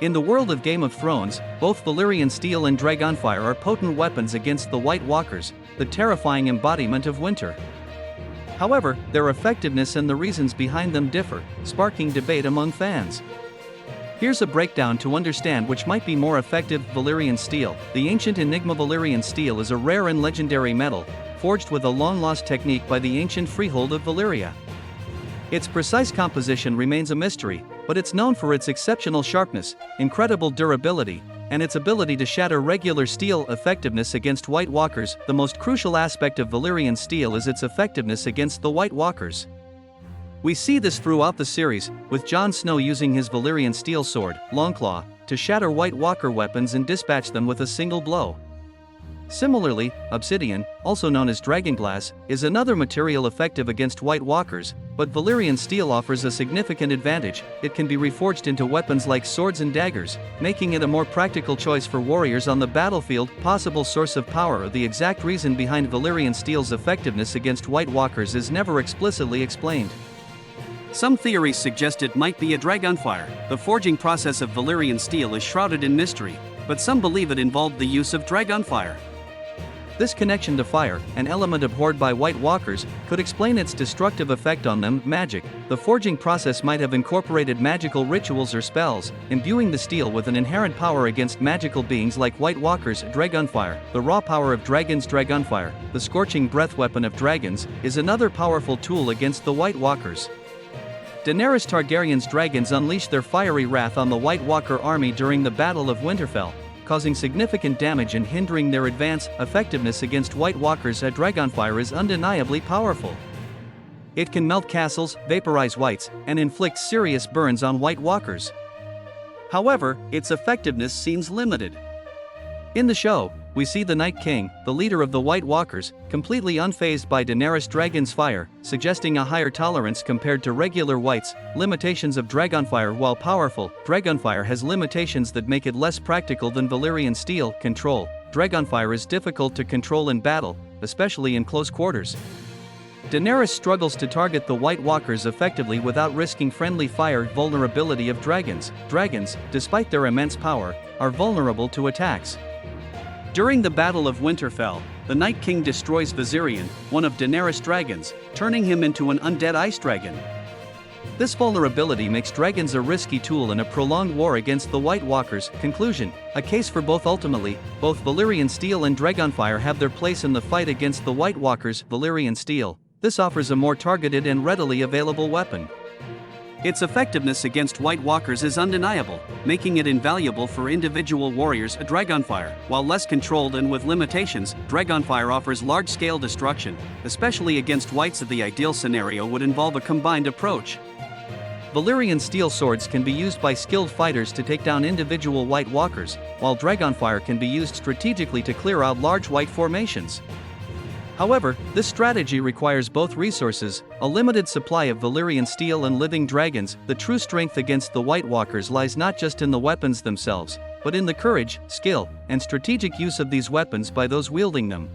In the world of Game of Thrones, both Valyrian steel and Dragonfire are potent weapons against the White Walkers, the terrifying embodiment of winter. However, their effectiveness and the reasons behind them differ, sparking debate among fans. Here's a breakdown to understand which might be more effective. Valyrian steel. The ancient Enigma Valyrian steel is a rare and legendary metal, forged with a long-lost technique by the ancient freehold of Valyria. Its precise composition remains a mystery, but it's known for its exceptional sharpness, incredible durability, and its ability to shatter regular steel. Effectiveness against White Walkers. The most crucial aspect of Valyrian steel is its effectiveness against the White Walkers. We see this throughout the series, with Jon Snow using his Valyrian steel sword, Longclaw, to shatter White Walker weapons and dispatch them with a single blow. Similarly, obsidian, also known as dragonglass, is another material effective against White Walkers, but Valyrian steel offers a significant advantage. It can be reforged into weapons like swords and daggers, making it a more practical choice for warriors on the battlefield. Possible source of power. The exact reason behind Valyrian steel's effectiveness against White Walkers is never explicitly explained. Some theories suggest it might be a dragonfire. The forging process of Valyrian steel is shrouded in mystery, but some believe it involved the use of dragonfire. This connection to fire, an element abhorred by White Walkers, could explain its destructive effect on them. Magic. The forging process might have incorporated magical rituals or spells, imbuing the steel with an inherent power against magical beings like White Walkers. Dragonfire. The raw power of dragons. Dragonfire, the scorching breath weapon of dragons, is another powerful tool against the White Walkers. Daenerys Targaryen's dragons unleashed their fiery wrath on the White Walker army during the Battle of Winterfell, causing significant damage and hindering their advance. Effectiveness against White Walkers. A dragonfire is undeniably powerful. It can melt castles, vaporize whites, and inflict serious burns on White Walkers. However, its effectiveness seems limited. In the show, we see the Night King, the leader of the White Walkers, completely unfazed by Daenerys' dragon's fire, suggesting a higher tolerance compared to regular whites. Limitations of Dragonfire. While powerful, Dragonfire has limitations that make it less practical than Valyrian steel. Control. Dragonfire is difficult to control in battle, especially in close quarters. Daenerys struggles to target the White Walkers effectively without risking friendly fire. Vulnerability of dragons. Dragons, despite their immense power, are vulnerable to attacks. During the Battle of Winterfell, the Night King destroys Valyrian, one of Daenerys' dragons, turning him into an undead ice dragon. This vulnerability makes dragons a risky tool in a prolonged war against the White Walkers. Conclusion. A case for both. Ultimately, both Valyrian steel and Dragonfire have their place in the fight against the White Walkers. Valyrian steel. This offers a more targeted and readily available weapon. Its effectiveness against White Walkers is undeniable, making it invaluable for individual warriors. A Dragonfire, while less controlled and with limitations, Dragonfire offers large-scale destruction, especially against whites. The ideal scenario would involve a combined approach. Valyrian steel swords can be used by skilled fighters to take down individual White Walkers, while Dragonfire can be used strategically to clear out large white formations. However, this strategy requires both resources, a limited supply of Valyrian steel and living dragons. The true strength against the White Walkers lies not just in the weapons themselves, but in the courage, skill, and strategic use of these weapons by those wielding them.